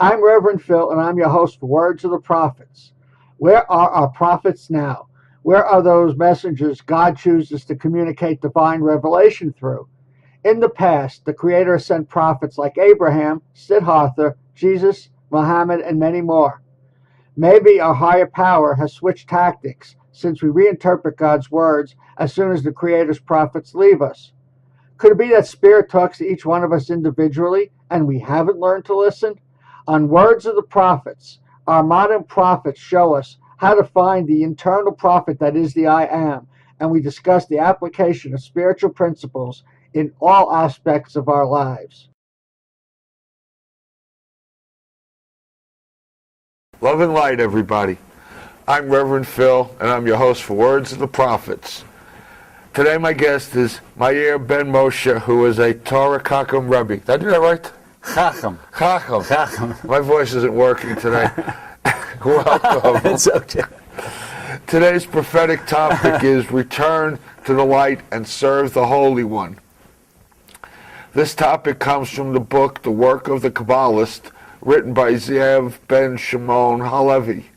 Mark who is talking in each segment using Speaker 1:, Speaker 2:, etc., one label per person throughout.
Speaker 1: I'm Reverend Phil, and I'm your host for Words of the Prophets. Where are our prophets now? Where are those messengers God chooses to communicate divine revelation through? In the past, the Creator sent prophets like Abraham, Siddhartha, Jesus, Muhammad, and many more. Maybe our higher power has switched tactics since we reinterpret God's words as soon as the Creator's prophets leave us. Could it be that Spirit talks to each one of us individually and we haven't learned to listen? On Words of the Prophets, our modern prophets show us how to find the internal prophet that is the I Am, and we discuss the application of spiritual principles in all aspects of our lives.
Speaker 2: Love and light, everybody. I'm Reverend Phil, and I'm your host for Words of the Prophets. Today my guest is Meir Ben Moshe, who is a Torah Chacham Rebbe. Did I do that right?
Speaker 3: Chacham.
Speaker 2: Chacham.
Speaker 3: Chacham.
Speaker 2: My voice isn't working today. Welcome.
Speaker 3: It's okay.
Speaker 2: Today's prophetic topic is Return to the Light and Serve the Holy One. This topic comes from the book The Work of the Kabbalist, written by Zev Ben Shimon Halevi.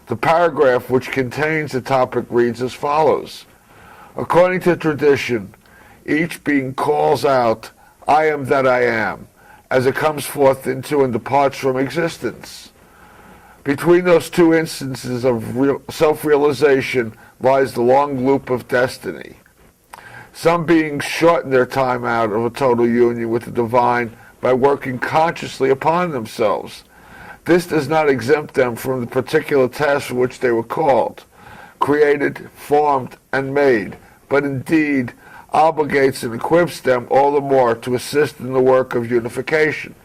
Speaker 2: The paragraph which contains the topic reads as follows. According to tradition, each being calls out, I am that I am, as it comes forth into and departs from existence. Between those two instances of self-realization lies the long loop of destiny. Some beings shorten their time out of a total union with the divine by working consciously upon themselves. This does not exempt them from the particular task for which they were called, created, formed, and made, but indeed obligates and equips them all the more to assist in the work of unification.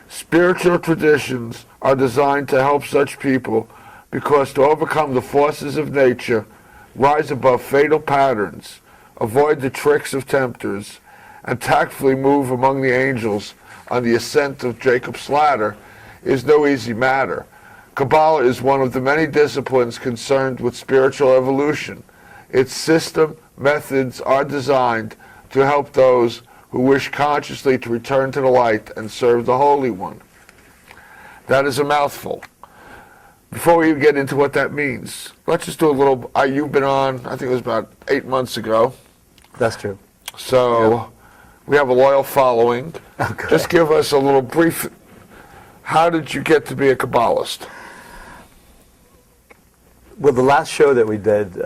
Speaker 2: Spiritual traditions are designed to help such people because to overcome the forces of nature, rise above fatal patterns, avoid the tricks of tempters, and tactfully move among the angels on the ascent of Jacob's ladder is no easy matter. Kabbalah is one of the many disciplines concerned with spiritual evolution. Its system, methods are designed to help those who wish consciously to return to the light and serve the Holy One. That is a mouthful. Before we even get into what that means, let's just do a little, you've been on, I think it was about 8 months ago.
Speaker 3: That's true.
Speaker 2: So we have a loyal following.
Speaker 3: Okay.
Speaker 2: Just give us a little brief, how did you get to be a Kabbalist?
Speaker 3: Well, the last show that we did,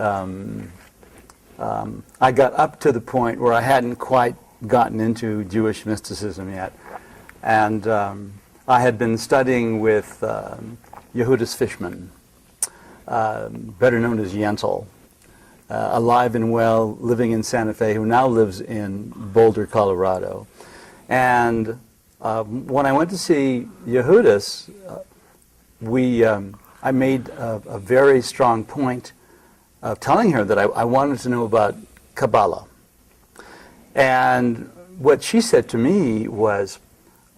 Speaker 3: I got up to the point where I hadn't quite gotten into Jewish mysticism yet. And I had been studying with Yehudis Fishman, better known as Yentl, alive and well, living in Santa Fe, who now lives in Boulder, Colorado. And when I went to see Yehudis, I made a very strong point of telling her that I wanted to know about Kabbalah. And what she said to me was,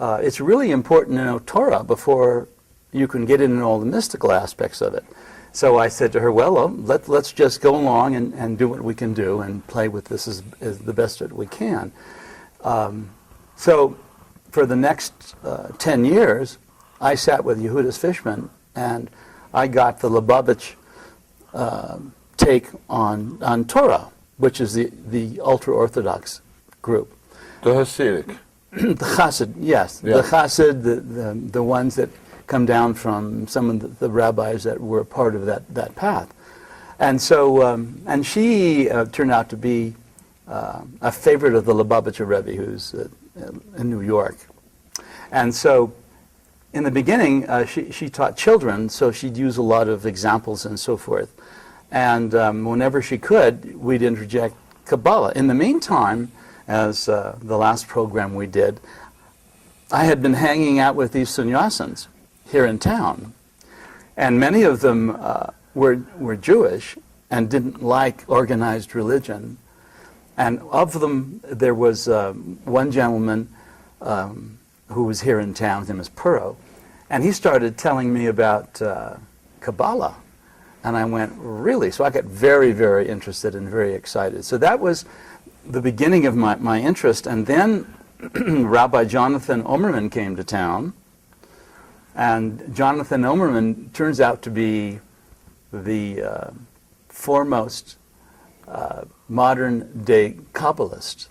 Speaker 3: it's really important to know Torah before you can get into all the mystical aspects of it. So I said to her, well, let's just go along and do what we can do and play with this as the best that we can. So for the next 10 years, I sat with Yehudis Fishman, and I got the Lubavitch take on Torah, which is the ultra-Orthodox group.
Speaker 2: The Hasidic.
Speaker 3: The Chassid, yes.
Speaker 2: Yeah.
Speaker 3: The Chassid, the ones that come down from some of the rabbis that were part of that path. And so, and she turned out to be a favorite of the Lubavitcher Rebbe, who's in New York. And so, in the beginning, she taught children, so she'd use a lot of examples and so forth. And whenever she could, we'd interject Kabbalah. In the meantime, as the last program we did, I had been hanging out with these sannyasins here in town. And many of them were Jewish and didn't like organized religion. And of them, there was one gentleman who was here in town, his name is Puro, and he started telling me about Kabbalah. And I went, really? So I got very, very interested and very excited. So that was the beginning of my interest. And then Rabbi Jonathan Omerman came to town, And Jonathan Omerman turns out to be the foremost modern-day Kabbalist.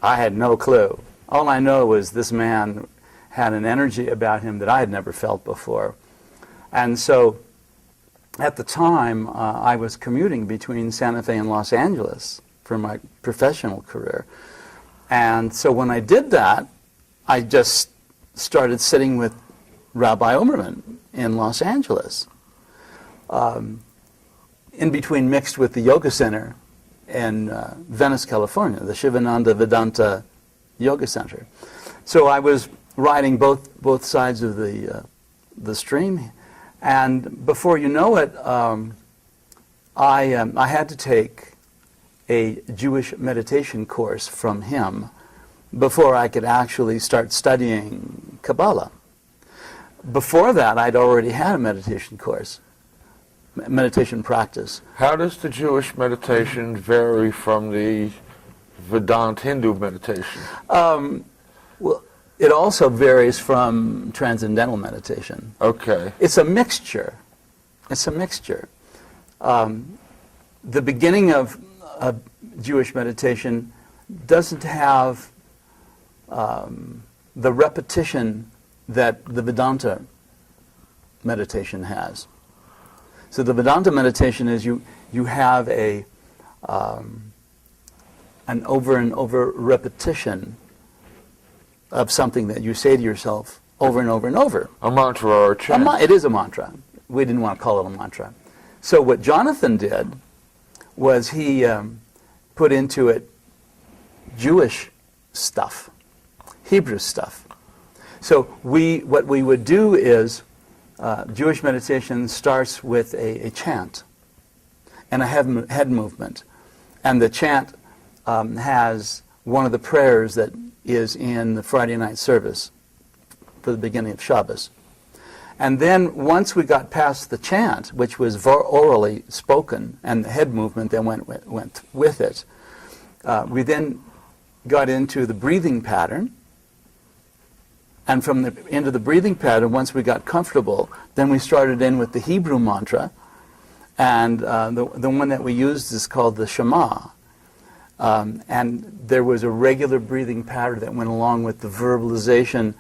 Speaker 3: I had no clue. All I know was this man had an energy about him that I had never felt before. And so at the time, I was commuting between Santa Fe and Los Angeles for my professional career. And so when I did that, I just started sitting with Rabbi Omerman in Los Angeles, in between mixed with the Yoga Center in Venice, California, the Shivananda Vedanta Yoga Center. So I was riding both sides of the stream, and before you know it, I had to take a Jewish meditation course from him before I could actually start studying Kabbalah. Before that, I'd already had a meditation course, meditation practice.
Speaker 2: How does the Jewish meditation vary from the Vedanta Hindu meditation?
Speaker 3: Well, it also varies from transcendental meditation.
Speaker 2: Okay.
Speaker 3: It's a mixture. It's a mixture. The beginning of Jewish meditation doesn't have the repetition that the Vedanta meditation has. So the Vedanta meditation is you have an over and over repetition of something that you say to yourself over and over and over.
Speaker 2: A mantra or a chant.
Speaker 3: It is a mantra. We didn't want to call it a mantra. So what Jonathan did was he put into it Jewish stuff, Hebrew stuff. So what we would do is Jewish meditation starts with a chant and a head movement. And the chant has one of the prayers that is in the Friday night service for the beginning of Shabbos. And then once we got past the chant, which was orally spoken, and the head movement then went with it, we then got into the breathing pattern. And from the end of the breathing pattern, once we got comfortable, then we started in with the Hebrew mantra. And the one that we used is called the Shema. And there was a regular breathing pattern that went along with the verbalization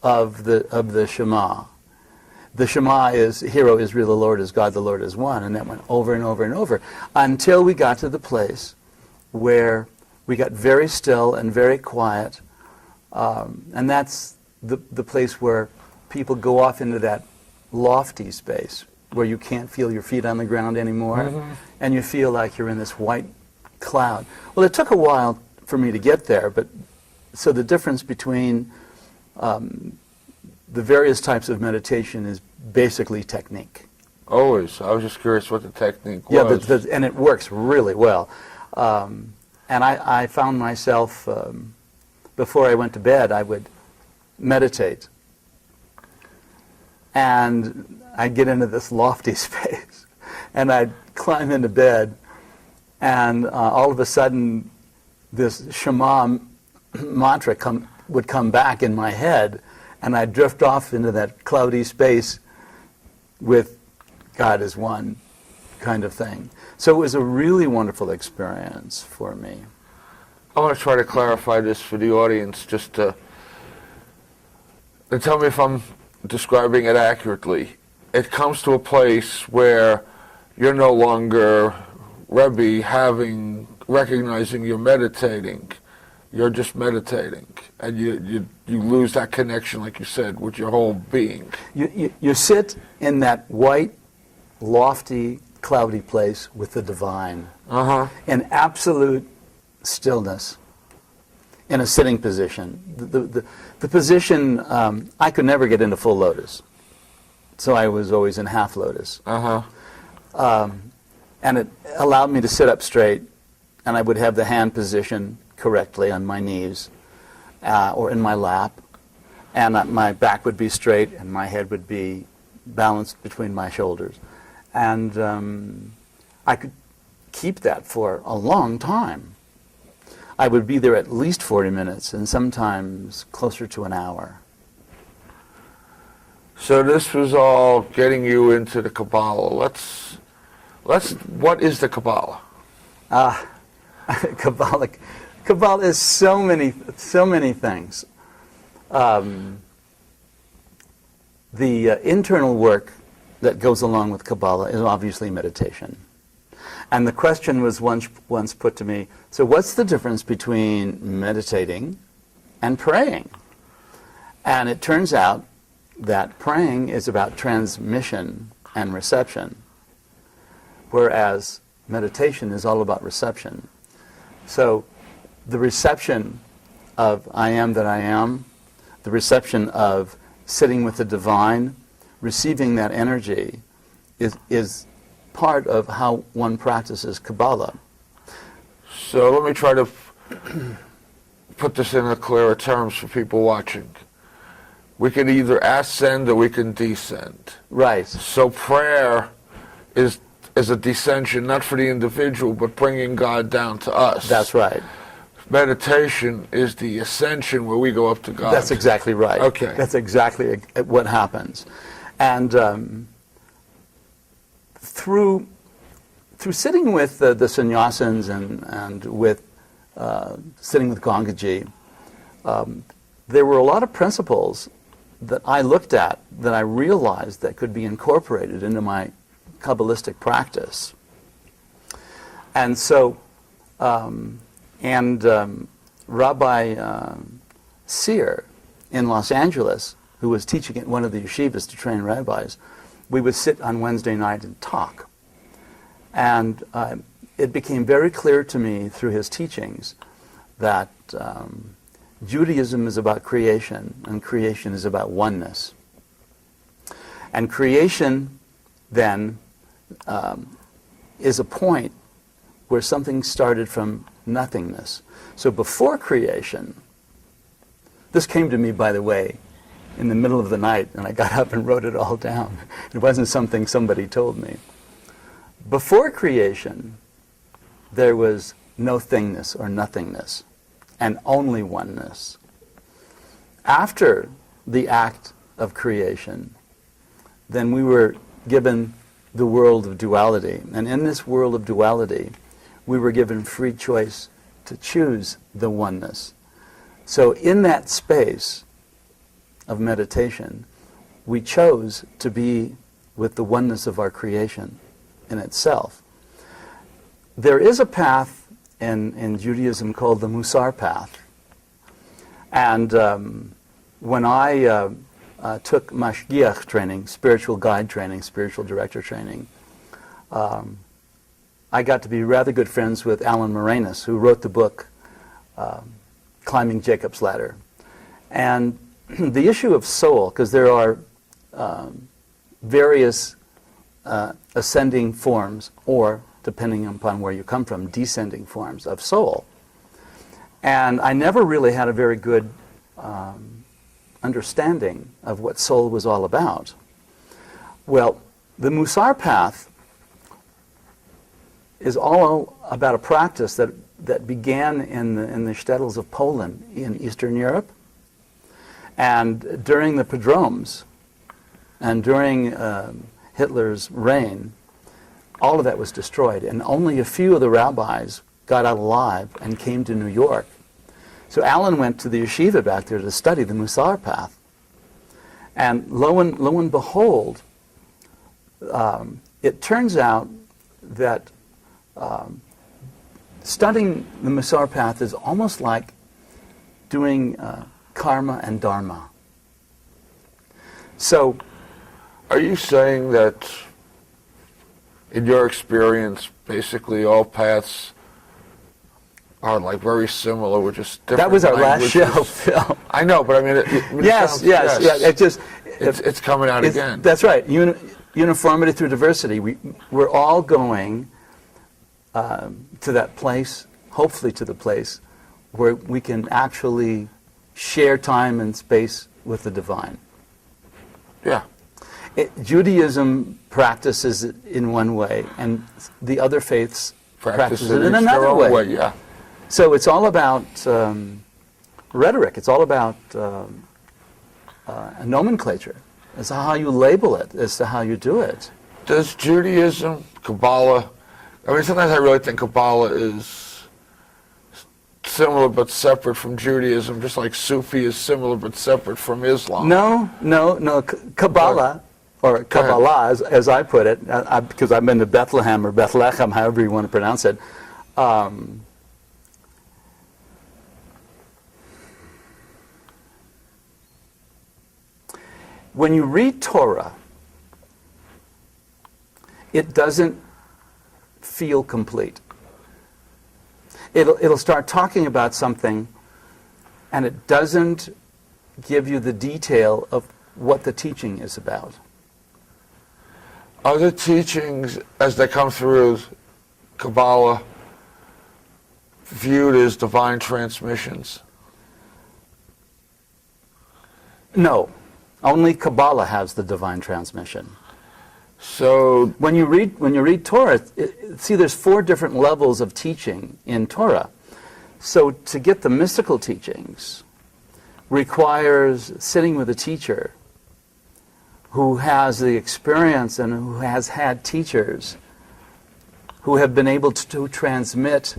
Speaker 3: of the Shema. The Shema is, Hear, O Israel, the Lord is God, the Lord is one. And that went over and over and over until we got to the place where we got very still and very quiet. And that's the place where people go off into that lofty space where you can't feel your feet on the ground anymore, mm-hmm. and you feel like you're in this white cloud. Well, it took a while for me to get there, but so the difference between the various types of meditation is basically technique.
Speaker 2: Always. I was just curious what the technique was.
Speaker 3: Yeah, and it works really well. And I found myself, before I went to bed, I would meditate. And I'd get into this lofty space. And I'd climb into bed. And all of a sudden, this Shema mantra would come back in my head. And I'd drift off into that cloudy space with God is one kind of thing. So it was a really wonderful experience for me.
Speaker 2: I want to try to clarify this for the audience, just to tell me if I'm describing it accurately. It comes to a place where you're no longer Rebbe recognizing you're meditating. You're just meditating, and you lose that connection, like you said, with your whole being.
Speaker 3: You sit in that white, lofty, cloudy place with the divine, in absolute stillness, in a sitting position. The position, I could never get into full lotus, so I was always in half lotus. And it allowed me to sit up straight, and I would have the hand position correctly on my knees or in my lap, and my back would be straight and my head would be balanced between my shoulders. And I could keep that for a long time. I would be there at least 40 minutes and sometimes closer to an hour.
Speaker 2: So this was all getting you into the Kabbalah. What is the Kabbalah?
Speaker 3: Kabbalah is so many things. The internal work that goes along with Kabbalah is obviously meditation. And the question was once put to me, so what's the difference between meditating and praying? And it turns out that praying is about transmission and reception, whereas meditation is all about reception. So the reception of I am that I am, the reception of sitting with the divine, receiving that energy is part of how one practices Kabbalah.
Speaker 2: So let me try to put this in clearer terms for people watching. We can either ascend or we can descend.
Speaker 3: Right.
Speaker 2: So prayer is a descension, not for the individual, but bringing God down to us.
Speaker 3: That's right.
Speaker 2: Meditation is the ascension where we go up to God.
Speaker 3: That's exactly right.
Speaker 2: Okay.
Speaker 3: That's exactly what happens. And through sitting with the sannyasins and with sitting with Gangaji, there were a lot of principles that I looked at that I realized that could be incorporated into my Kabbalistic practice. And so, Rabbi Sear in Los Angeles, who was teaching at one of the yeshivas to train rabbis, we would sit on Wednesday night and talk. And it became very clear to me through his teachings that Judaism is about creation, and creation is about oneness. And creation, then, is a point where something started from nothingness. So before creation, this came to me, by the way, in the middle of the night, and I got up and wrote it all down. It wasn't something somebody told me. Before creation, there was no thingness or nothingness, and only oneness. After the act of creation, then we were given the world of duality. And in this world of duality, we were given free choice to choose the oneness. So in that space of meditation, we chose to be with the oneness of our creation in itself. There is a path in Judaism called the Musar path. And when I took mashgiach training, spiritual guide training, spiritual director training, I got to be rather good friends with Alan Moranis, who wrote the book Climbing Jacob's Ladder. And the issue of soul, because there are various ascending forms, or, depending upon where you come from, descending forms of soul. And I never really had a very good understanding of what soul was all about. Well, the Musar path is all about a practice that began in the shtetls of Poland in Eastern Europe. And during the pogroms and during Hitler's reign, all of that was destroyed. And only a few of the rabbis got out alive and came to New York. So Alan went to the yeshiva back there to study the Musar path. And lo and behold, it turns out that studying the Musar path is almost like doing karma and dharma. So,
Speaker 2: are you saying that, in your experience, basically all paths are like very similar, with just different
Speaker 3: that was our
Speaker 2: languages?
Speaker 3: last show, Phil.
Speaker 2: I know, but I mean,
Speaker 3: Yes.
Speaker 2: It's coming out again.
Speaker 3: That's right. Uniformity through diversity. We're all going to that place, hopefully to the place where we can actually share time and space with the divine.
Speaker 2: Yeah.
Speaker 3: Judaism practices it in one way, and the other faiths practice it in
Speaker 2: each
Speaker 3: another
Speaker 2: their own way. Yeah.
Speaker 3: So it's all about rhetoric. It's all about nomenclature. It's how you label it as to how you do it.
Speaker 2: Does Judaism, Kabbalah, I mean, sometimes I really think Kabbalah is similar but separate from Judaism, just like Sufi is similar but separate from Islam.
Speaker 3: No. Kabbalah, or Kabbalah, as I put it, because I've been to Bethlehem or Bethlehem, however you want to pronounce it. When you read Torah, it doesn't feel complete. It'll start talking about something, and it doesn't give you the detail of what the teaching is about.
Speaker 2: Are the teachings, as they come through Kabbalah, viewed as divine transmissions?
Speaker 3: No, only Kabbalah has the divine transmission.
Speaker 2: So
Speaker 3: When you read Torah, see, there's 4 different levels of teaching in Torah. So to get the mystical teachings requires sitting with a teacher who has the experience and who has had teachers who have been able to transmit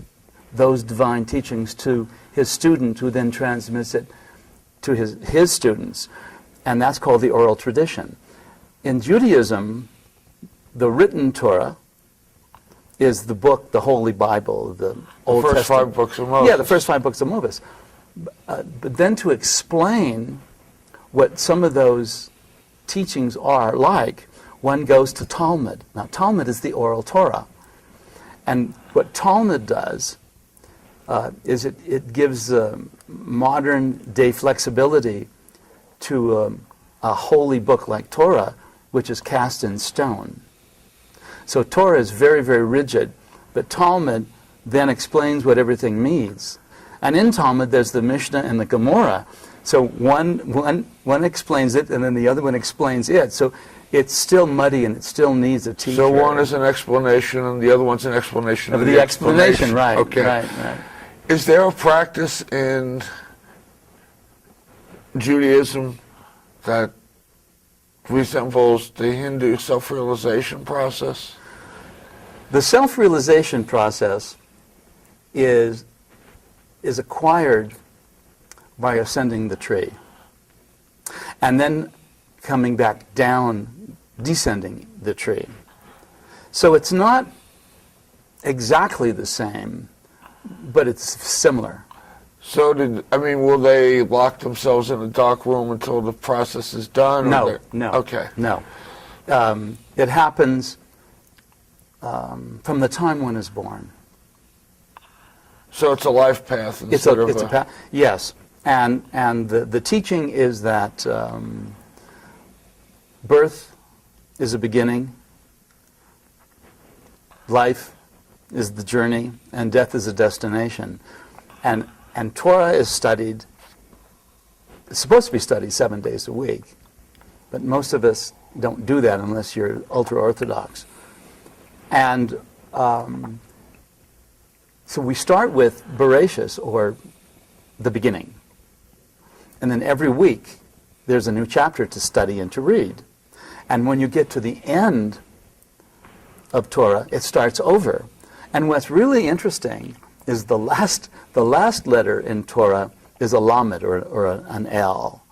Speaker 3: those divine teachings to his student, who then transmits it to his students. And that's called the oral tradition. In Judaism, the written Torah is the book, the Holy Bible, the Old
Speaker 2: first
Speaker 3: Testament.
Speaker 2: 5 books of Moses.
Speaker 3: Yeah, the first 5 books of Moses. But then to explain what some of those teachings are like, one goes to Talmud. Now, Talmud is the oral Torah. And what Talmud does is it gives modern day flexibility to a holy book like Torah, which is cast in stone. So Torah is very, very rigid, but Talmud then explains what everything means. And in Talmud, there's the Mishnah and the Gemara. So one explains it, and then the other one explains it. So it's still muddy, and it still needs a teacher.
Speaker 2: So one is an explanation, and the other one's an explanation
Speaker 3: of the explanation. Right,
Speaker 2: okay.
Speaker 3: right.
Speaker 2: Is there a practice in Judaism that resembles the Hindu self-realization process?
Speaker 3: The self-realization process is acquired by ascending the tree, and then coming back down, descending the tree. So it's not exactly the same, but it's similar.
Speaker 2: So will they lock themselves in a dark room until the process is done?
Speaker 3: No.
Speaker 2: Okay.
Speaker 3: No. It happens from the time one is born.
Speaker 2: So it's a life path instead of
Speaker 3: a path. Yes, and the teaching is that birth is a beginning, life is the journey, and death is a destination. And Torah is studied, it's supposed to be studied 7 days a week, but most of us don't do that unless you're ultra-Orthodox. And so we start with Bereshis, or the beginning. And then every week, there's a new chapter to study and to read. And when you get to the end of Torah, it starts over. And what's really interesting is the last letter in Torah is a lamed, or an L.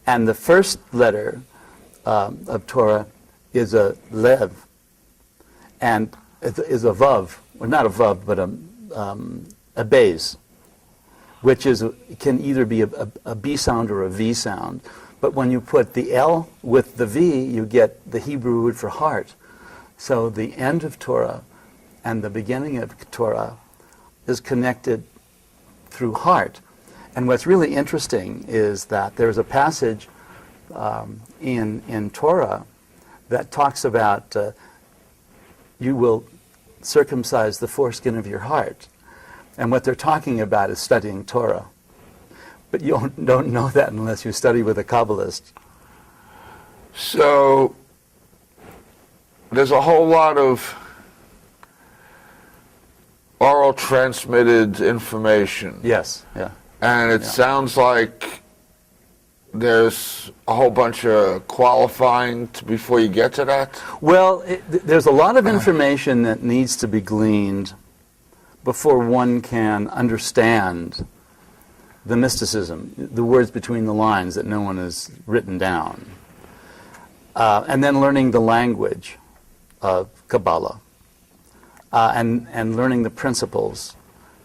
Speaker 3: And the first letter of Torah is a lev. And it is a vav, or not a vav, but a beis, which can either be a B sound or a V sound. But when you put the L with the V, you get the Hebrew word for heart. So the end of Torah and the beginning of Torah is connected through heart. And what's really interesting is that there's a passage in Torah that talks about you will circumcise the foreskin of your heart. And what they're talking about is studying Torah. But you don't know that unless you study with a Kabbalist.
Speaker 2: So there's a whole lot of oral transmitted information.
Speaker 3: Yes, yeah.
Speaker 2: And it sounds like there's a whole bunch of qualifying before you get to that?
Speaker 3: Well, there's a lot of information that needs to be gleaned before one can understand the mysticism, the words between the lines that no one has written down. And then learning the language of Kabbalah and learning the principles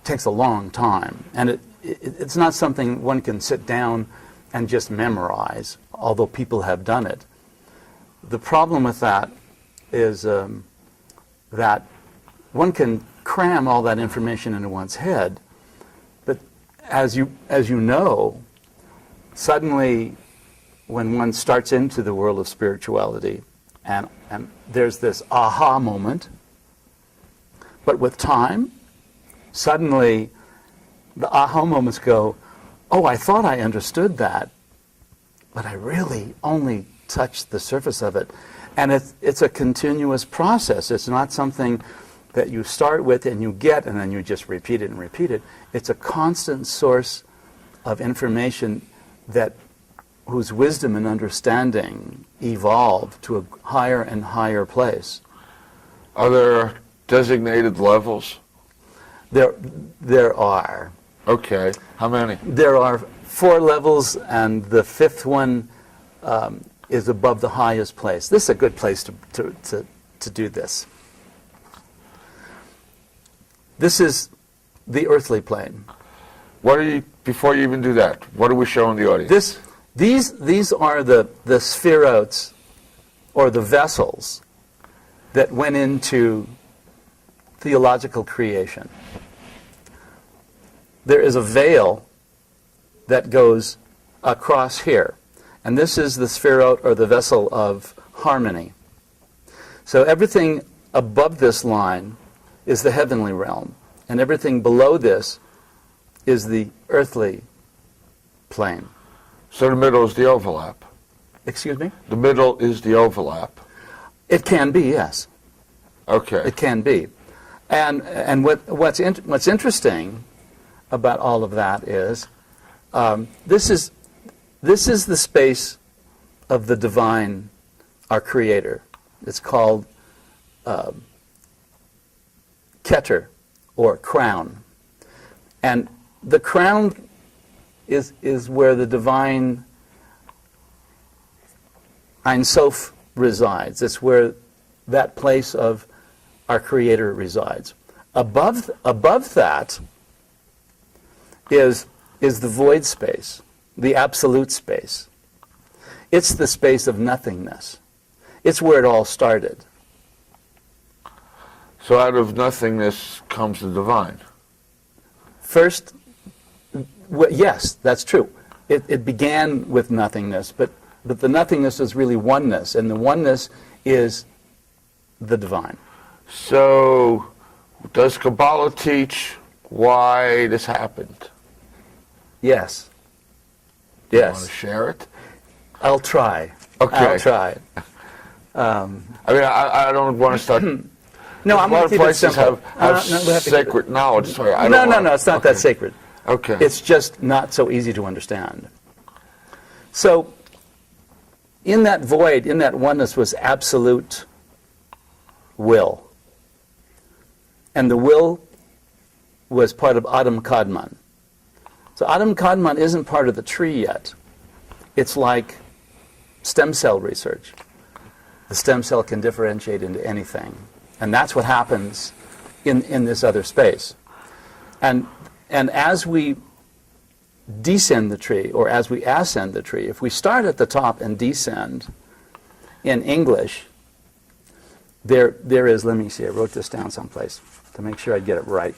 Speaker 3: takes a long time. And it's not something one can sit down and just memorize, although people have done it. The problem with that is that one can cram all that information into one's head, but as you know, suddenly when one starts into the world of spirituality and there's this aha moment, but with time, suddenly the aha moments go, oh, I thought I understood that, but I really only touched the surface of it. And it's a continuous process. It's not something that you start with and you get and then you just repeat it and repeat it. It's a constant source of information whose wisdom and understanding evolve to a higher and higher place.
Speaker 2: Are there designated levels?
Speaker 3: There are.
Speaker 2: Okay. How many?
Speaker 3: There are 4 levels, and the 5th one is above the highest place. This is a good place to do this. This is the earthly plane.
Speaker 2: Before you even do that, what are we showing the audience?
Speaker 3: These are the spherotes, or the vessels, that went into theological creation. There is a veil that goes across here, and this is the spherote, or the vessel of harmony. So everything above this line is the heavenly realm, and everything below this is the earthly plane.
Speaker 2: So the middle is the overlap.
Speaker 3: Excuse me?
Speaker 2: The middle is the overlap.
Speaker 3: It can be, yes.
Speaker 2: Okay.
Speaker 3: It can be. And what's interesting about all of that is this is the space of the divine, our Creator. It's called Keter, or crown. And the crown is where the divine Ein Sof resides. It's where that place of our Creator resides. Above that is the void space, the absolute space. It's the space of nothingness. It's where it all started.
Speaker 2: So out of nothingness comes the divine.
Speaker 3: First, yes, that's true. It began with nothingness, but the nothingness is really oneness, and the oneness is the divine.
Speaker 2: So does Kabbalah teach why this happened?
Speaker 3: Yes.
Speaker 2: You
Speaker 3: Yes.
Speaker 2: want to share it?
Speaker 3: I'll try.
Speaker 2: Okay.
Speaker 3: I'll try.
Speaker 2: I mean, I don't want to start.
Speaker 3: No, I'm going to keep it simple.
Speaker 2: have sacred knowledge. Sorry,
Speaker 3: No, it's not that sacred.
Speaker 2: Okay.
Speaker 3: It's just not so easy to understand. So, in that void, in that oneness, was absolute will. And the will was part of Adam Kadmon. So Adam Kadmon isn't part of the tree yet. It's like stem cell research. The stem cell can differentiate into anything. And that's what happens in this other space. And as we descend the tree, or as we ascend the tree, if we start at the top and descend, in English, there is, let me see, I wrote this down someplace to make sure I get it right.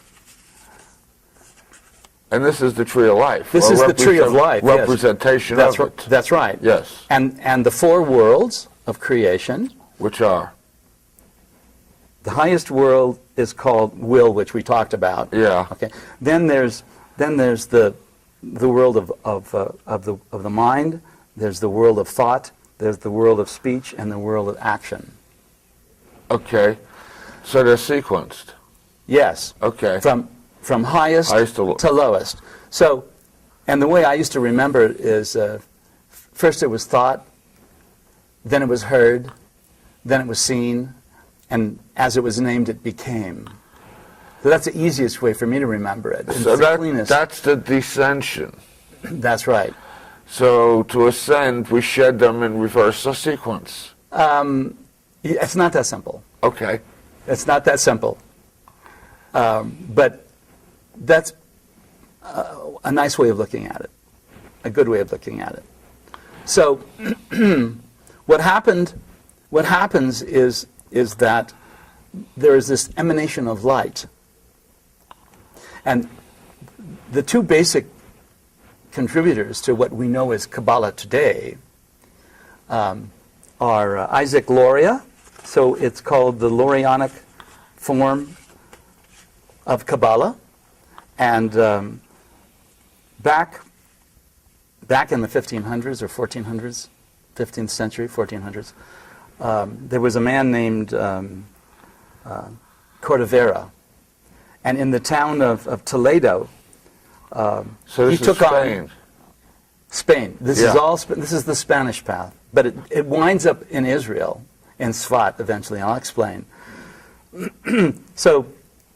Speaker 2: And this is the tree of life.
Speaker 3: This is the tree of life, yes.
Speaker 2: Representation of it.
Speaker 3: That's right.
Speaker 2: Yes.
Speaker 3: And the 4 worlds of creation.
Speaker 2: Which are?
Speaker 3: The highest world is called will, which we talked about.
Speaker 2: Yeah.
Speaker 3: Okay. Then there's the world of the mind. There's the world of thought. There's the world of speech, and the world of action.
Speaker 2: Okay. So they're sequenced.
Speaker 3: Yes.
Speaker 2: Okay.
Speaker 3: From highest to lowest. So, and the way I used to remember it is First it was thought, then it was heard, then it was seen, and as it was named, it became. So that's the easiest way for me to remember it.
Speaker 2: So that's the descension.
Speaker 3: That's right.
Speaker 2: So to ascend, we shed them in reverse sequence.
Speaker 3: It's not that simple.
Speaker 2: Okay.
Speaker 3: It's not that simple. But that's a nice way of looking at it, a good way of looking at it. So what happens is that there is this emanation of light. And the two basic contributors to what we know as Kabbalah today are Isaac Luria, so it's called the Lurianic form of Kabbalah, and back in the 1500s or 1400s, 15th century, 1400s, there was a man named Cordovera, and in the town of Toledo,
Speaker 2: so
Speaker 3: he took
Speaker 2: Spain.
Speaker 3: on Spain. This is the Spanish path, but it winds up in Israel, in Sfat eventually, and I'll explain. So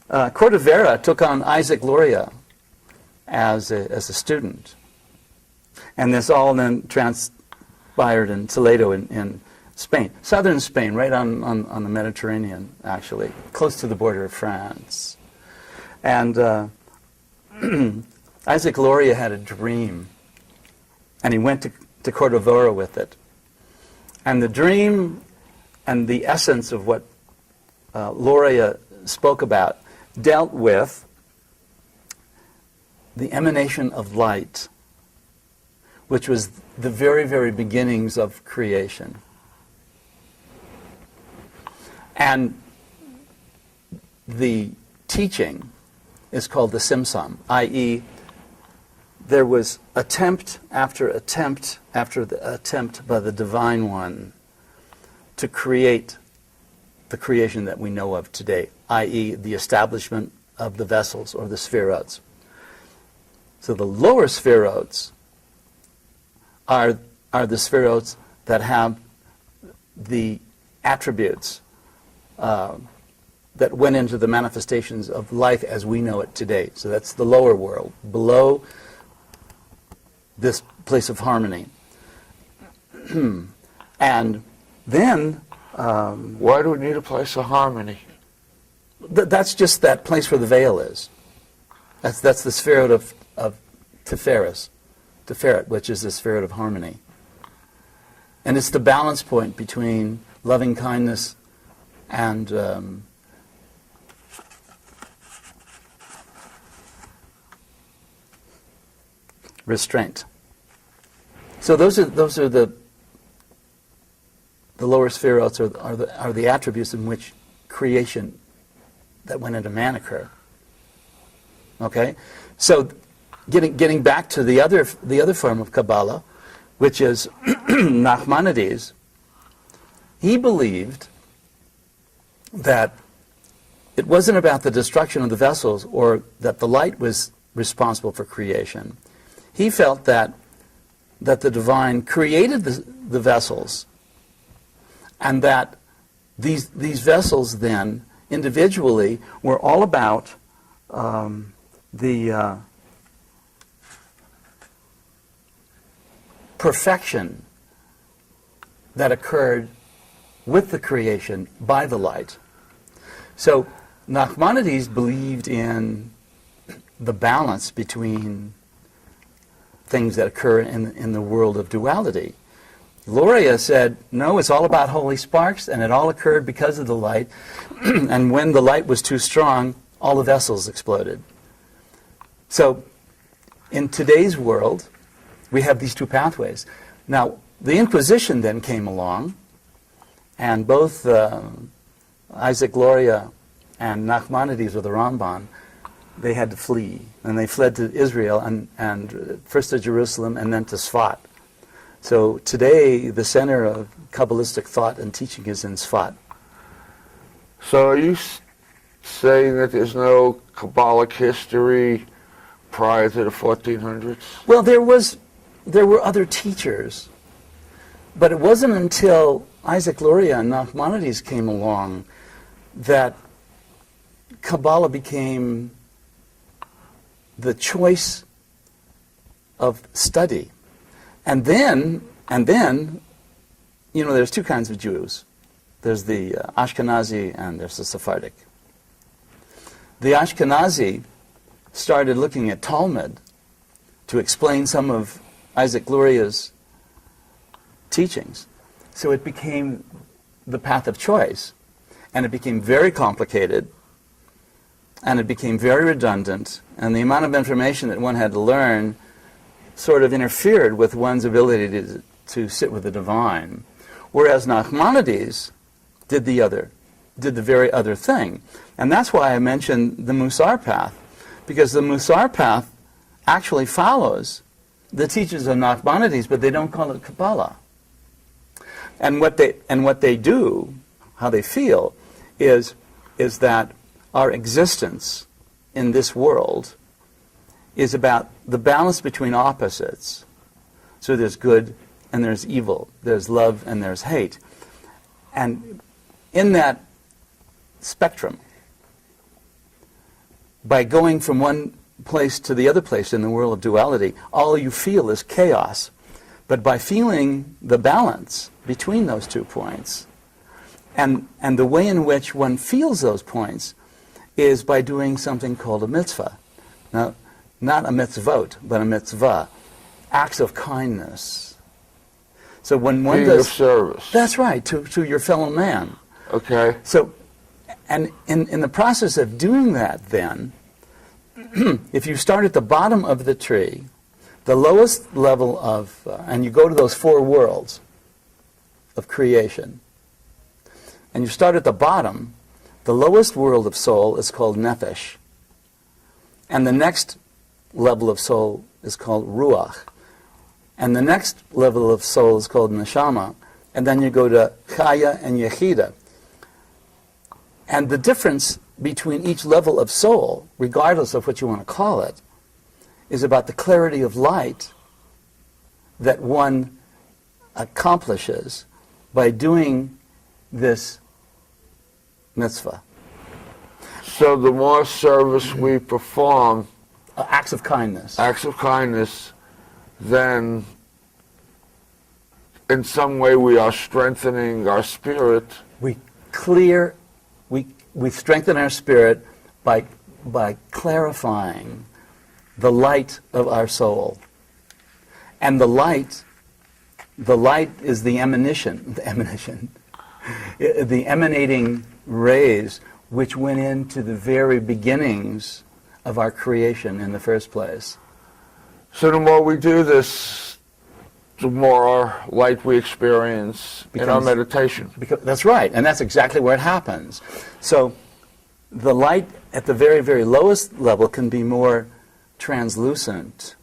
Speaker 3: Cordovera took on Isaac Luria as a student, and this all then transpired in Toledo in Spain, southern Spain, right on the Mediterranean, actually, close to the border of France. And Isaac Luria had a dream, and he went to Cordovera with it. And the dream and the essence of what Luria spoke about dealt with the emanation of light, which was the very, very beginnings of creation. And the teaching is called the Simsam, i.e., there was attempt after attempt after the attempt by the Divine One to create the creation that we know of today, i.e., the establishment of the vessels or the spheroids. So the lower spheroids are the spheroids that have the attributes that went into the manifestations of life as we know it today. So that's the lower world, below this place of harmony. And then...
Speaker 2: why do we need a place of harmony?
Speaker 3: That's just that place where the veil is. That's the spheroid of Tiferet, which is the spheroid of harmony. And it's the balance point between loving kindness and restraint. So those are the lower spheroids are the attributes in which creation that went into man occur. Okay, so getting back to the other form of Kabbalah, which is Nachmanides, he believed that it wasn't about the destruction of the vessels or that the light was responsible for creation. He felt that the divine created the vessels, and that these vessels then individually were all about the perfection that occurred with the creation by the light. So Nachmanides believed in the balance between things that occur in the world of duality. Luria said, no, it's all about holy sparks, and it all occurred because of the light, and when the light was too strong, all the vessels exploded. So in today's world, we have these two pathways. Now, the Inquisition then came along, and both Isaac Luria and Nachmanides, or the Ramban, they had to flee. And they fled to Israel, and first to Jerusalem, and then to Sfat. So today, the center of Kabbalistic thought and teaching is in Sfat.
Speaker 2: So are you saying that there's no Kabbalic history prior to the 1400s?
Speaker 3: Well, there were other teachers But it wasn't until Isaac Luria and Nachmanides came along that Kabbalah became the choice of study. And then, there's two kinds of Jews. There's the Ashkenazi and there's the Sephardic. The Ashkenazi started looking at Talmud to explain some of Isaac Luria's teachings. So it became the path of choice. And it became very complicated, and it became very redundant, and the amount of information that one had to learn sort of interfered with one's ability to sit with the divine. Whereas Nachmanides did the very other thing. And that's why I mentioned the Musar path, because the Musar path actually follows the teachings of Nachmanides, but they don't call it Kabbalah. And what they do, how they feel, is that our existence in this world is about the balance between opposites. So there's good and there's evil, there's love and there's hate. And in that spectrum, by going from one place to the other place in the world of duality, all you feel is chaos. But by feeling the balance between those 2 points, and the way in which one feels those points is by doing something called a mitzvah. Now, not a mitzvot, but a mitzvah. Acts of kindness. So when one does...
Speaker 2: of service.
Speaker 3: That's right, to your fellow man.
Speaker 2: Okay.
Speaker 3: So, and in the process of doing that then, if you start at the bottom of the tree, the lowest level of... and you go to those 4 worlds of creation, and you start at the bottom, the lowest world of soul is called nefesh. And the next level of soul is called ruach. And the next level of soul is called neshama. And then you go to chaya and yechida. And the difference between each level of soul, regardless of what you want to call it, is about the clarity of light that one accomplishes by doing this mitzvah.
Speaker 2: So the more service we perform,
Speaker 3: Acts of kindness.
Speaker 2: then in some way we are strengthening our spirit.
Speaker 3: We strengthen our spirit by clarifying the light of our soul. And the light is the emanating rays which went into the very beginnings of our creation in the first place.
Speaker 2: So the more we do this, the more light we experience in our meditation.
Speaker 3: That's right, and that's exactly where it happens. So the light at the very, very lowest level can be more translucent.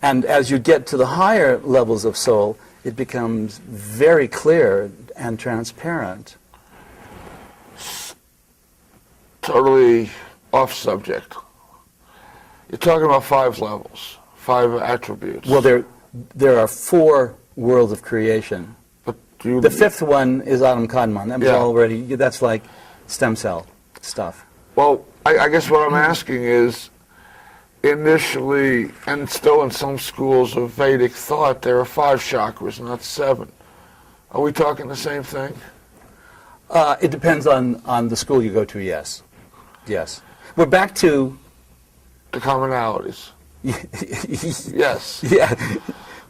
Speaker 3: And as you get to the higher levels of soul, it becomes very clear and transparent.
Speaker 2: Totally off subject. You're talking about 5 levels, 5 attributes.
Speaker 3: Well, there are 4 worlds of creation.
Speaker 2: But
Speaker 3: the 5th one is Adam Kadmon. That was already, that's like stem cell stuff.
Speaker 2: Well, I guess what I'm asking is, initially, and still in some schools of Vedic thought, there are 5 chakras, not 7. Are we talking the same thing?
Speaker 3: It depends on the school you go to, yes. Yes. We're back to...
Speaker 2: the commonalities. Yes.
Speaker 3: Yeah.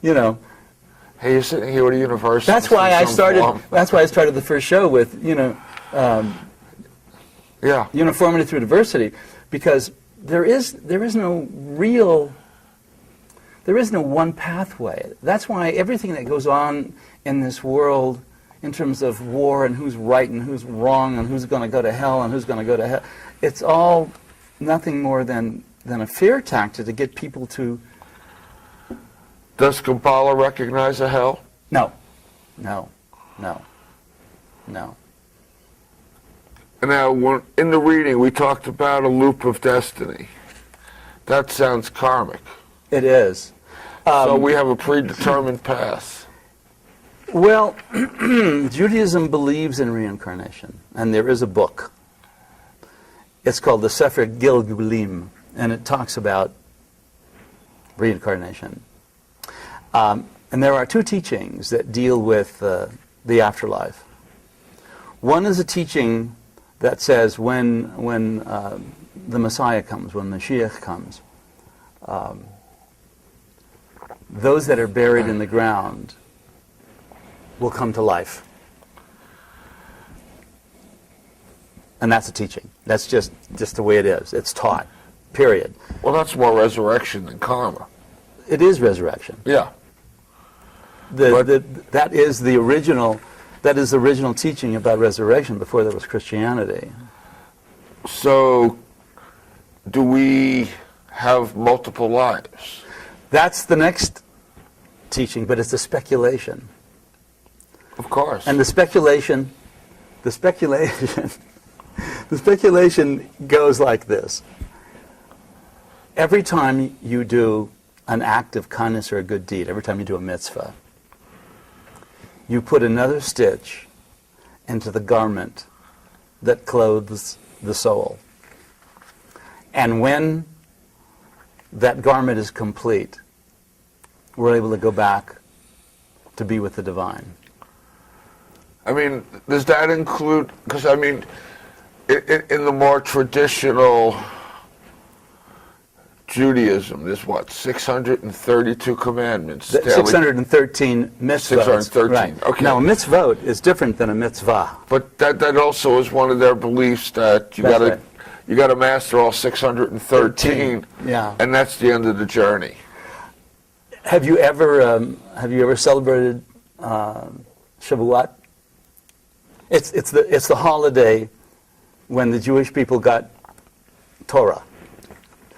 Speaker 3: You know.
Speaker 2: Hey, you're sitting here with a university.
Speaker 3: That's why I started the first show with, uniformity through diversity, because there is no one pathway. That's why everything that goes on in this world in terms of war and who's right and who's wrong and who's going to go to hell and who's going to go to hell, it's all nothing more than a fear tactic to get people to...
Speaker 2: Does Kabbalah recognize a hell?
Speaker 3: No.
Speaker 2: And now, in the reading, we talked about a loop of destiny. That sounds karmic.
Speaker 3: It is.
Speaker 2: So we have a predetermined path.
Speaker 3: Well, Judaism believes in reincarnation, and there is a book. It's called the Sefer Gilgulim, and it talks about reincarnation. And there are two teachings that deal with the afterlife. One is a teaching that says when the Messiah comes, when Mashiach comes, those that are buried in the ground will come to life. And that's a teaching. That's just the way it is. It's taught, period.
Speaker 2: Well, that's more resurrection than karma.
Speaker 3: It is resurrection.
Speaker 2: Yeah.
Speaker 3: That is the original teaching about resurrection before there was Christianity.
Speaker 2: So, do we have multiple lives?
Speaker 3: That's the next teaching, but it's a speculation.
Speaker 2: Of course.
Speaker 3: And the speculation goes like this. Every time you do an act of kindness or a good deed, every time you do a mitzvah, you put another stitch into the garment that clothes the soul. And when that garment is complete, we're able to go back to be with the divine.
Speaker 2: I mean, does that include, because I mean, in the more traditional Judaism, there's what, 632 commandments?
Speaker 3: 613 mitzvahs.
Speaker 2: 613,
Speaker 3: right.
Speaker 2: okay.
Speaker 3: Now, a mitzvot is different than a mitzvah.
Speaker 2: But that also is one of their beliefs, that you got to master all 613,
Speaker 3: yeah.
Speaker 2: And that's the end of the journey.
Speaker 3: Have you ever celebrated Shavuot? It's the holiday when the Jewish people got Torah.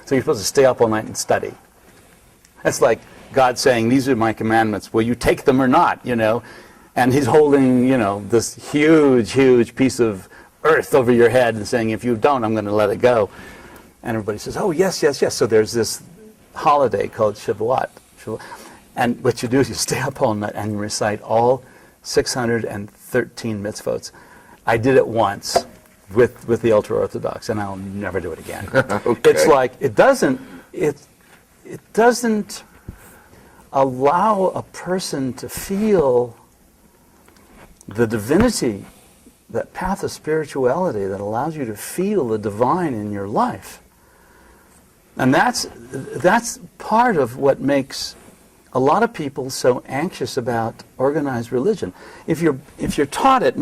Speaker 3: So you're supposed to stay up all night and study. That's like God saying, "These are my commandments. Will you take them or not?" You know, and He's holding, this huge piece of earth over your head and saying, "If you don't, I'm going to let it go." And everybody says, "Oh, yes, yes, yes." So there's this holiday called Shavuot. And what you do is you stay up all night and you recite all 613 mitzvot. I did it once with the ultra-Orthodox, and I'll never do it again.
Speaker 2: Okay.
Speaker 3: It's like, it doesn't allow a person to feel the divinity, that path of spirituality that allows you to feel the divine in your life. And that's part of what makes a lot of people so anxious about organized religion. If you're taught it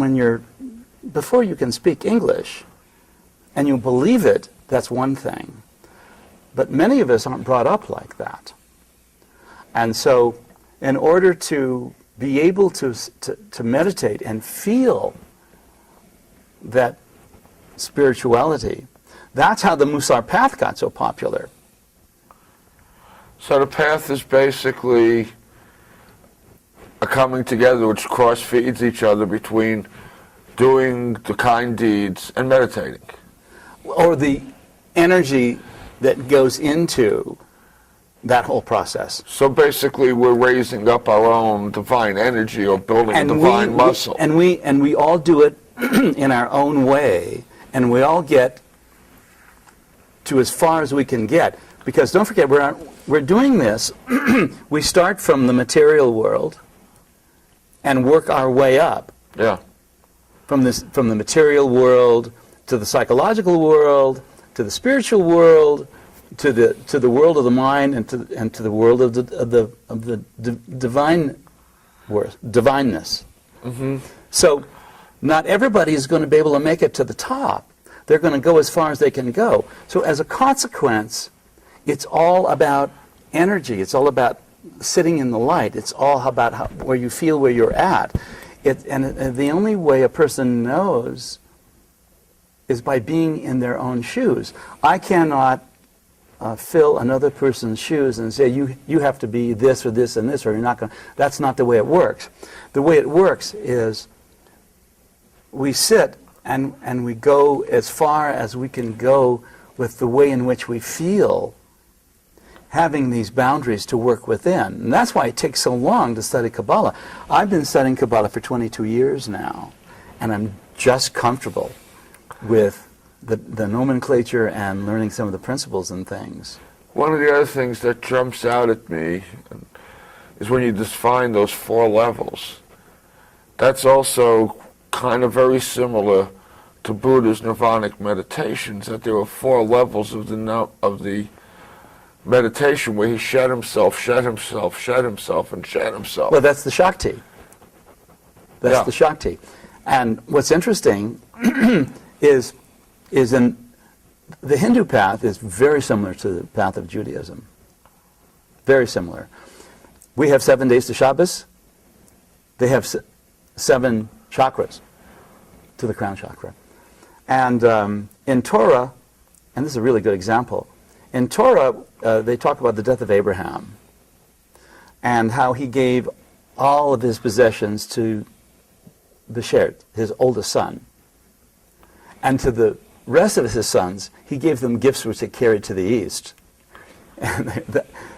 Speaker 3: before you can speak English, and you believe it, that's one thing. But many of us aren't brought up like that. And so, in order to be able to meditate and feel that spirituality, that's how the Musar path got so popular.
Speaker 2: So the path is basically a coming together which cross-feeds each other between doing the kind deeds and meditating.
Speaker 3: Or the energy that goes into that whole process.
Speaker 2: So basically we're raising up our own divine energy, or building a divine muscle.
Speaker 3: And we all do it in our own way, and we all get to as far as we can get. Because don't forget, we're doing this. We start from the material world and work our way up.
Speaker 2: Yeah.
Speaker 3: From the material world to the psychological world, to the spiritual world, to the world of the mind, and to the world of the divineness.
Speaker 2: Mm-hmm.
Speaker 3: So, not everybody is going to be able to make it to the top. They're going to go as far as they can go. So, as a consequence, it's all about energy. It's all about sitting in the light. It's all about where you feel where you're at. And the only way a person knows is by being in their own shoes. I cannot fill another person's shoes and say, you have to be this or this and this, or you're not going to. That's not the way it works. The way it works is we sit and we go as far as we can go with the way in which we feel, having these boundaries to work within. And that's why it takes so long to study Kabbalah. I've been studying Kabbalah for 22 years now, and I'm just comfortable with the nomenclature and learning some of the principles and things.
Speaker 2: One of the other things that jumps out at me is when you define those 4 levels. That's also kind of very similar to Buddha's nirvanic meditations, that there were 4 levels of the meditation where he shed himself, shed himself, shed himself, and shed himself.
Speaker 3: Well, that's the Shakti. That's the Shakti. And what's interesting is in the Hindu path is very similar to the path of Judaism. Very similar. We have 7 days to Shabbos. They have 7 chakras to the crown chakra. And in Torah, and this is a really good example, in Torah they talk about the death of Abraham and how he gave all of his possessions to Besher, his oldest son. And to the rest of his sons, he gave them gifts which they carried to the east. And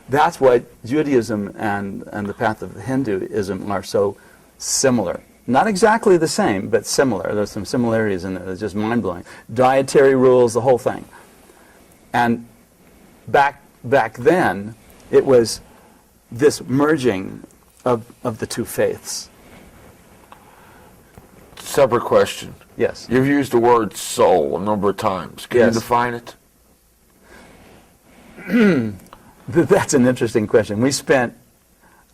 Speaker 3: that's why Judaism and the path of Hinduism are so similar. Not exactly the same, but similar. There's some similarities in it. It's just mind-blowing. Dietary rules, the whole thing. And back then, it was this merging of the 2 faiths.
Speaker 2: Separate question.
Speaker 3: Yes.
Speaker 2: You've used the word soul a number of times. Can you define it?
Speaker 3: That's an interesting question. We spent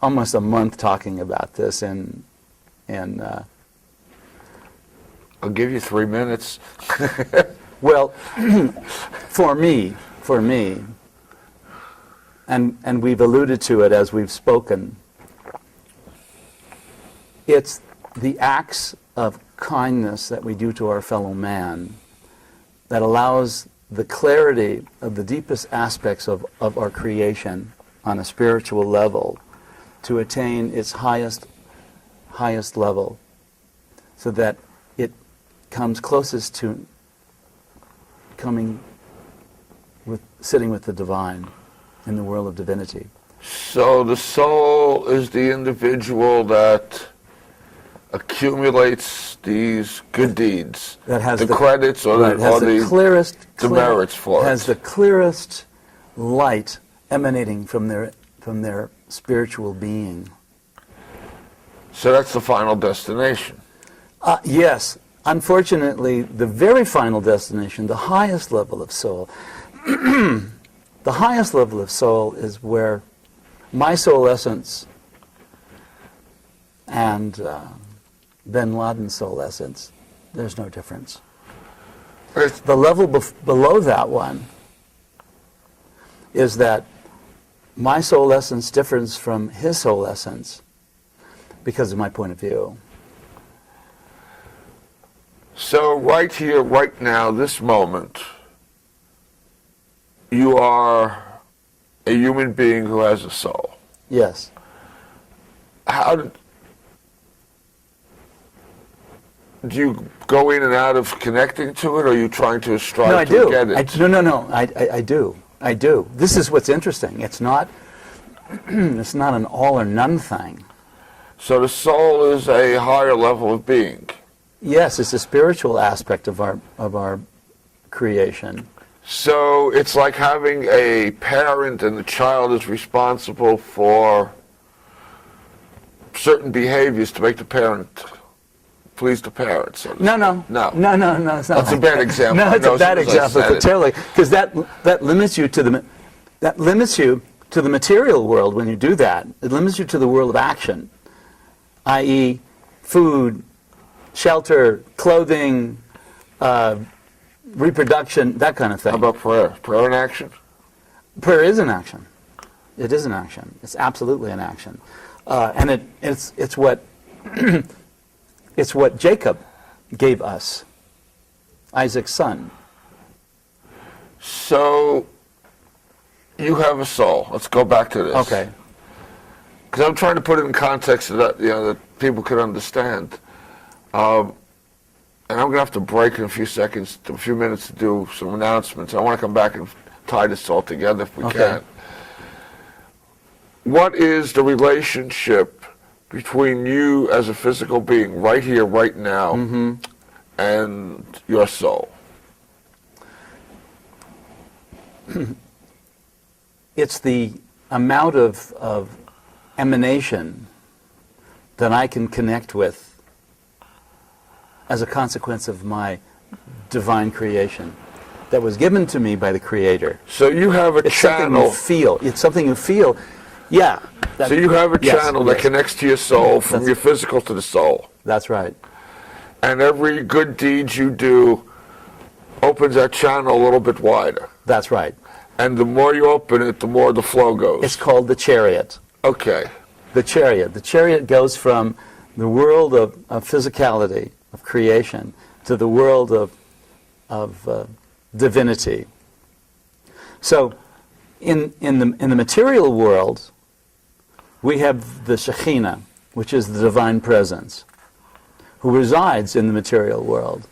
Speaker 3: almost a month talking about this, and
Speaker 2: I'll give you 3 minutes.
Speaker 3: well, for me, and we've alluded to it as we've spoken, it's the acts of kindness that we do to our fellow man that allows the clarity of the deepest aspects of our creation on a spiritual level to attain its highest level, so that it comes closest to sitting with the divine in the world of divinity.
Speaker 2: So the soul is the individual that accumulates these good deeds,
Speaker 3: that has
Speaker 2: the credits or the merits for it.
Speaker 3: Has the clearest light emanating from their spiritual being.
Speaker 2: So that's the final destination.
Speaker 3: Yes. Unfortunately, the very final destination, the highest level of soul, the highest level of soul is where my soul essence and bin Laden's soul essence, there's no difference. The level below that one is that my soul essence differs from his soul essence because of my point of view.
Speaker 2: So right here, right now, this moment, you are a human being who has a soul.
Speaker 3: Yes.
Speaker 2: Do you go in and out of connecting to it, or are you trying to strive
Speaker 3: to
Speaker 2: get it?
Speaker 3: No, I do. This is what's interesting. It's not it's not an all or none thing.
Speaker 2: So the soul is a higher level of being.
Speaker 3: Yes, it's a spiritual aspect of our creation.
Speaker 2: So it's like having a parent and the child is responsible for certain behaviors to make the parent please the parent. So
Speaker 3: No.
Speaker 2: No.
Speaker 3: It's not.
Speaker 2: That's a bad example.
Speaker 3: No, it's a bad example, totally, because that limits you to the material world when you do that. It limits you to the world of action, i.e., food, shelter, clothing, reproduction, that kind of thing.
Speaker 2: How about prayer? Prayer in action?
Speaker 3: Prayer is an action. It is an action. It's absolutely an action, and it's what it's what Jacob gave us, Isaac's son.
Speaker 2: So you have a soul. Let's go back to this.
Speaker 3: Okay.
Speaker 2: Because I'm trying to put it in context so that that people can understand. And I'm going to have to break in a few minutes to do some announcements. I want to come back and tie this all together if we can. what is the relationship between you as a physical being right here, right now, and your soul?
Speaker 3: It's the amount of emanation that I can connect with as a consequence of my divine creation that was given to me by the Creator.
Speaker 2: So you have a
Speaker 3: It's
Speaker 2: channel.
Speaker 3: something you feel. It's something you feel. Yeah.
Speaker 2: So you have a channel that connects to your soul, from
Speaker 3: That's-
Speaker 2: your physical to the soul.
Speaker 3: That's right.
Speaker 2: And every good deed you do opens that channel a little bit wider.
Speaker 3: That's right.
Speaker 2: And the more you open it, the more the flow goes.
Speaker 3: It's called the chariot.
Speaker 2: Okay.
Speaker 3: The chariot. The chariot goes from the world of physicality, of creation, to the world of divinity. So, in the material world, we have the Shekhinah, which is the divine presence, who resides in the material world.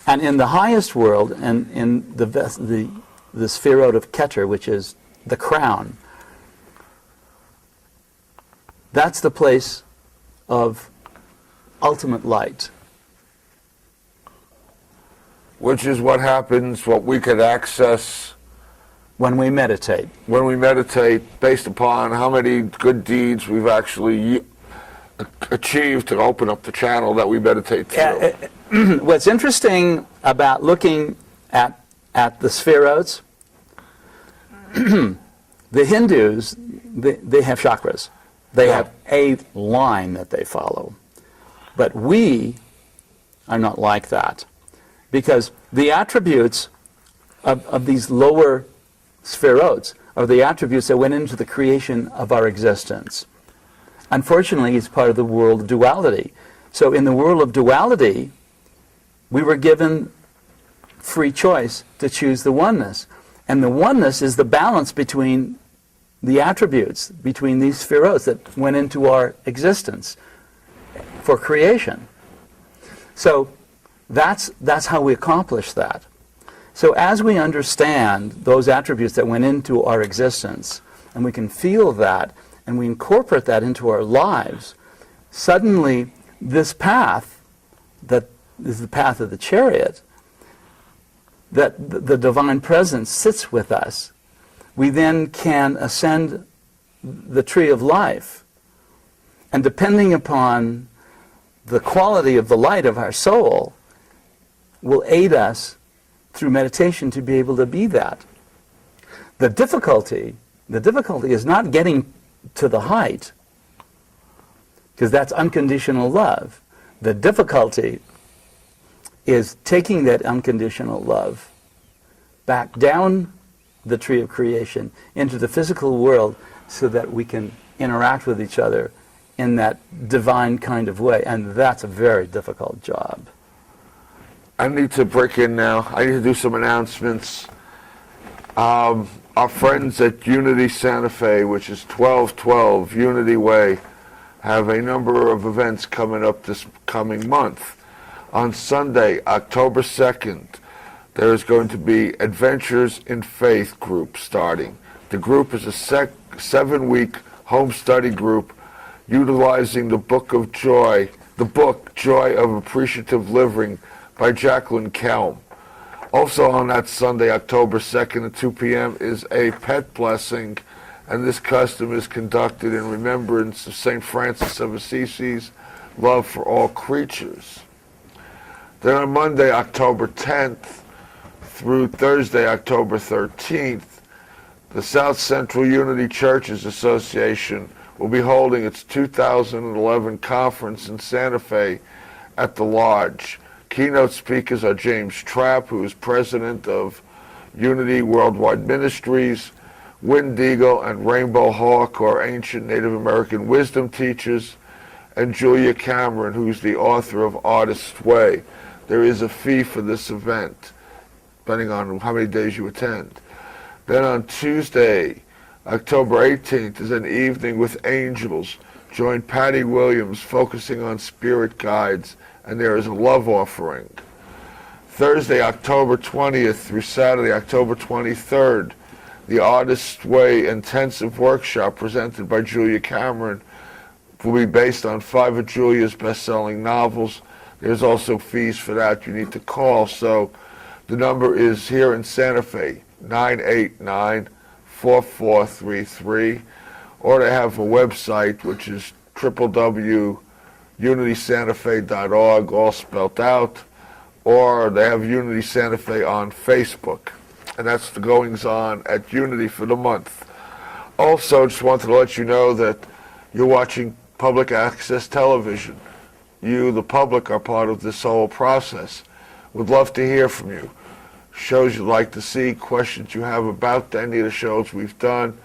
Speaker 3: And in the highest world, and in the Sefirot of Keter, which is the crown, that's the place of ultimate light.
Speaker 2: Which is what happens, what we could access
Speaker 3: When we meditate.
Speaker 2: when we meditate, based upon how many good deeds we've actually achieved to open up the channel that we meditate through.
Speaker 3: What's interesting about looking at the Sefirot, the Hindus, they have chakras. They have a line that they follow. But we are not like that. Because the attributes of these lower Sefirot are the attributes that went into the creation of our existence. Unfortunately, it's part of the world of duality. So in the world of duality, we were given free choice to choose the oneness. And the oneness is the balance between the attributes, between these Sefirot that went into our existence for creation. So that's how we accomplish that. So as we understand those attributes that went into our existence, and we can feel that, and we incorporate that into our lives, suddenly this path, that is the path of the chariot, that the divine presence sits with us, we then can ascend the tree of life. And depending upon the quality of the light of our soul, will aid us through meditation to be able to be that. The difficulty is not getting to the height, because that's unconditional love. The difficulty is taking that unconditional love back down the tree of creation into the physical world so that we can interact with each other in that divine kind of way. And that's a very difficult job.
Speaker 2: I need to break in now. I need to do some announcements. Our friends at Unity Santa Fe, which is 1212 Unity Way, have a number of events coming up this coming month. On Sunday, October 2nd, there is going to be Adventures in Faith group starting. The group is a 7-week home study group utilizing the book Joy of Appreciative Living by Jacqueline Kelm. Also on that Sunday, October 2nd at 2 p.m. is a pet blessing, and this custom is conducted in remembrance of St. Francis of Assisi's love for all creatures. Then on Monday, October 10th through Thursday, October 13th, the South Central Unity Churches Association will be holding its 2011 conference in Santa Fe at the Lodge. Keynote speakers are James Trapp, who is president of Unity Worldwide Ministries, Wind Eagle and Rainbow Hawk, or ancient Native American wisdom teachers, and Julia Cameron, who's the author of Artist's Way. There is a fee for this event, depending on how many days you attend. Then on Tuesday, October 18th, is an evening with angels. Join Patty Williams, focusing on spirit guides, and there is a love offering. Thursday, October 20th through Saturday, October 23rd, The Artist's Way intensive workshop presented by Julia Cameron will be based on 5 of Julia's best-selling novels. There's also fees for that. You need to call. So the number is here in Santa Fe, 989-4433. Or they have a website, which is www.unitysantafe.org, all spelled out. Or they have Unity Santa Fe on Facebook. And that's the goings-on at Unity for the month. Also, just wanted to let you know that you're watching public access television. You, the public, are part of this whole process. Would love to hear from you. Shows you'd like to see, questions you have about any of the shows we've done.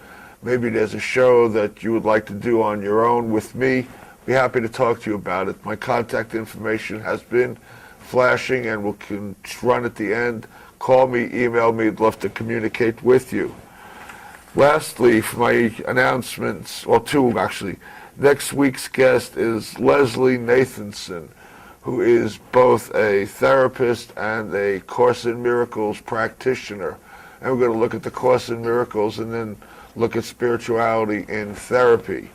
Speaker 2: Maybe there's a show that you would like to do on your own with me. Be happy to talk to you about it. My contact information has been flashing and will run at the end. Call me, email me. I'd love to communicate with you. Lastly, for my announcements, well, 2 actually. Next week's guest is Leslie Nathanson, who is both a therapist and a Course in Miracles practitioner. And we're going to look at the Course in Miracles and then look at spirituality in therapy.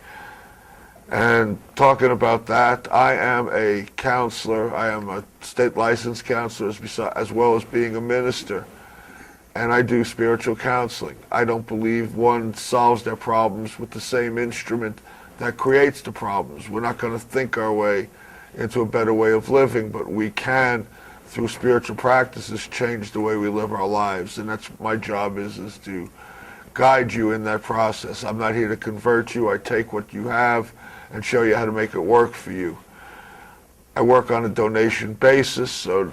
Speaker 2: And talking about that, I am a counselor. I am a state licensed counselor as well as being a minister. And I do spiritual counseling. I don't believe one solves their problems with the same instrument that creates the problems. We're not going to think our way into a better way of living, but we can, through spiritual practices, change the way we live our lives. And that's my job is to guide you in that process. I'm not here to convert you. I take what you have and show you how to make it work for you. I work on a donation basis, so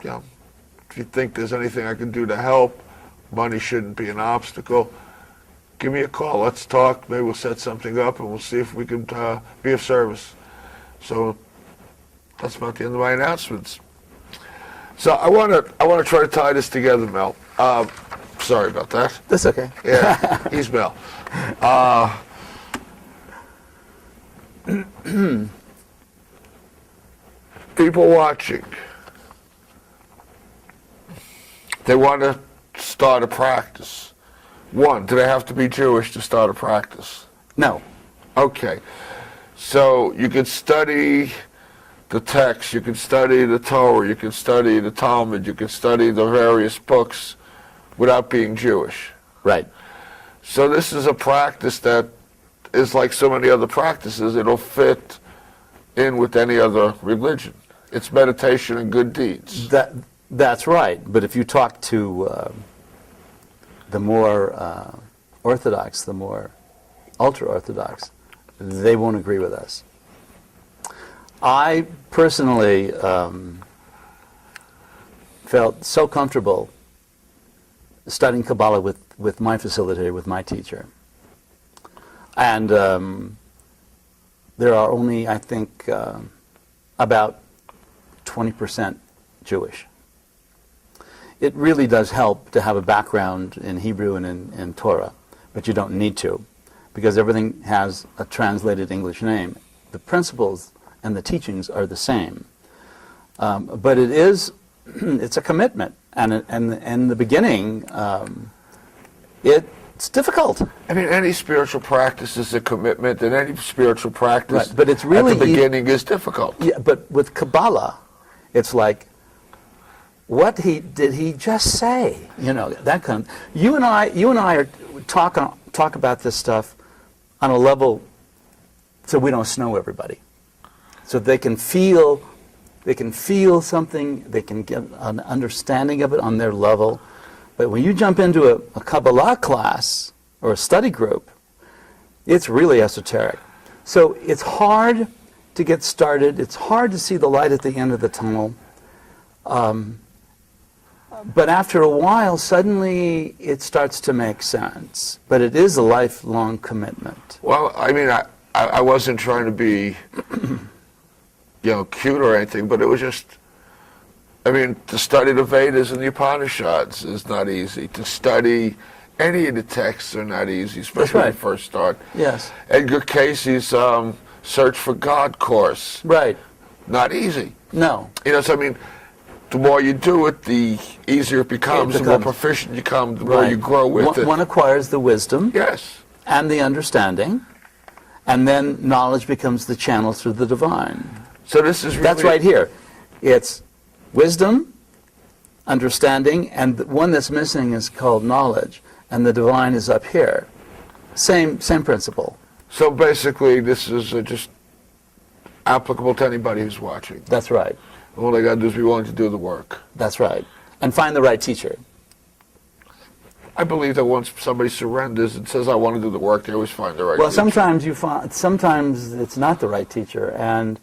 Speaker 2: if you think there's anything I can do to help, money shouldn't be an obstacle. Give me a call. Let's talk. Maybe we'll set something up and we'll see if we can be of service. So that's about the end of my announcements. So I want to try to tie this together, Mel. Sorry about that.
Speaker 3: That's okay.
Speaker 2: Yeah, he's Mel. People watching, they want to start a practice. 1, do they have to be Jewish to start a practice?
Speaker 3: No.
Speaker 2: Okay. So you could study the text, you could study the Torah, you could study the Talmud, you could study the various books without being Jewish.
Speaker 3: Right.
Speaker 2: So this is a practice that is like so many other practices. It'll fit in with any other religion. It's meditation and good deeds.
Speaker 3: That's right. But if you talk to the more Orthodox, the more ultra-Orthodox, they won't agree with us. I personally felt so comfortable studying Kabbalah with my facilitator, with my teacher. And there are only, I think, about 20% Jewish. It really does help to have a background in Hebrew and in Torah, but you don't need to, because everything has a translated English name. The principles and the teachings are the same. But it's a commitment. And in the beginning, it's difficult.
Speaker 2: I mean, any spiritual practice is a commitment, and any spiritual practice
Speaker 3: but it's really
Speaker 2: at the beginning is difficult.
Speaker 3: Yeah, but with Kabbalah, it's like, what did he just say? That kind of. You and I are talk about this stuff on a level so we don't snow everybody, so they can feel something, they can get an understanding of it on their level. But when you jump into a Kabbalah class or a study group, it's really esoteric. So it's hard to get started. It's hard to see the light at the end of the tunnel. But after a while, suddenly it starts to make sense. But it is a lifelong commitment.
Speaker 2: Well, I mean, I wasn't trying to be, cute or anything, but it was just, to study the Vedas and the Upanishads is not easy. To study any of the texts are not easy, especially when you first start.
Speaker 3: Yes.
Speaker 2: Edgar Casey's Search for God course.
Speaker 3: Right.
Speaker 2: Not easy.
Speaker 3: No.
Speaker 2: the more you do it, the easier it becomes, the more proficient you become, the more you grow with it.
Speaker 3: One acquires the wisdom
Speaker 2: Yes.
Speaker 3: and the understanding, and then knowledge becomes the channel through the divine.
Speaker 2: So this is really...
Speaker 3: That's right here. It's wisdom, understanding, and the one that's missing is called knowledge, and the divine is up here. Same principle.
Speaker 2: So basically, this is just applicable to anybody who's watching.
Speaker 3: That's right.
Speaker 2: All they got to do is be willing to do the work.
Speaker 3: That's right. And find the right teacher.
Speaker 2: I believe that once somebody surrenders and says, I want to do the work, they always find the right
Speaker 3: Well,
Speaker 2: teacher.
Speaker 3: sometimes it's not the right teacher, and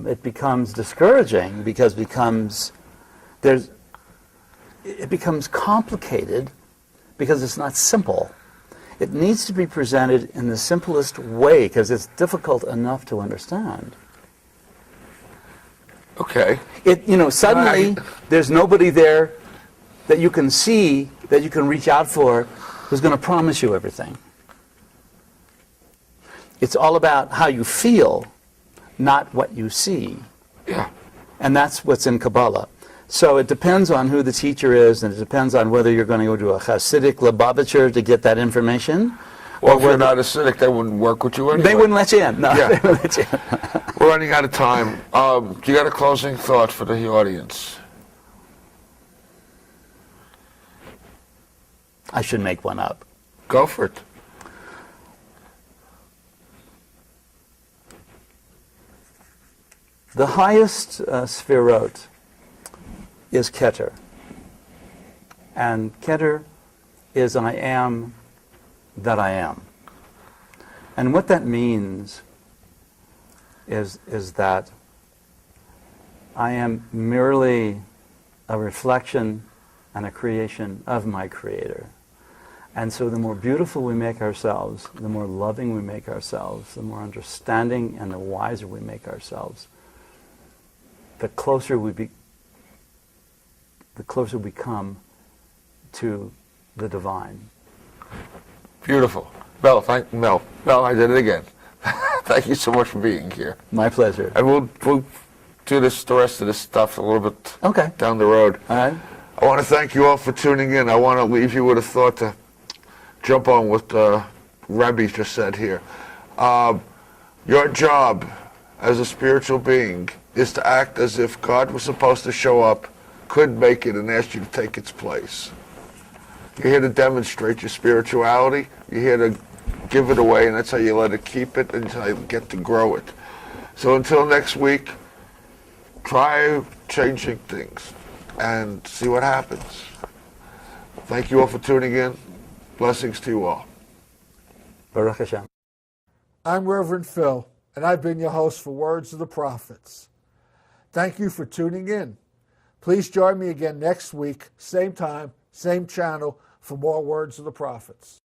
Speaker 3: it becomes discouraging because it becomes complicated because it's not simple. It needs to be presented in the simplest way because it's difficult enough to understand.
Speaker 2: Okay.
Speaker 3: Suddenly there's nobody there that you can see, that you can reach out for, who's going to promise you everything. It's all about how you feel, not what you see.
Speaker 2: Yeah.
Speaker 3: And that's what's in Kabbalah. So it depends on who the teacher is, and it depends on whether you're going to go to a Hasidic Lubavitcher to get that information.
Speaker 2: Or if you're not Hasidic, they wouldn't work with you anyway.
Speaker 3: They wouldn't let you in. No,
Speaker 2: Yeah.
Speaker 3: they wouldn't let you in.
Speaker 2: We're running out of time. You got a closing thought for the audience?
Speaker 3: I should make one up.
Speaker 2: Go for it.
Speaker 3: The highest sphirot is Keter. And Keter is I am that I am. And what that means is that I am merely a reflection and a creation of my Creator. And so the more beautiful we make ourselves, the more loving we make ourselves, the more understanding and the wiser we make ourselves, the closer we come to the divine.
Speaker 2: Beautiful. Mel, I did it again. Thank you so much for being here.
Speaker 3: My pleasure.
Speaker 2: And we'll do the rest of this stuff a little bit down the road.
Speaker 3: All right.
Speaker 2: I want to thank you all for tuning in. I want to leave you with a thought to jump on what Rebbe just said here. Your job as a spiritual being is to act as if God was supposed to show up, couldn't make it, and asked you to take its place. You're here to demonstrate your spirituality. You're here to give it away, and that's how you let it keep it, and that's how you get to grow it. So until next week, try changing things and see what happens. Thank you all for tuning in. Blessings to you all.
Speaker 3: Baruch Hashem.
Speaker 1: I'm Reverend Phil, and I've been your host for Words of the Prophets. Thank you for tuning in. Please join me again next week, same time, same channel, for more Words of the Prophets.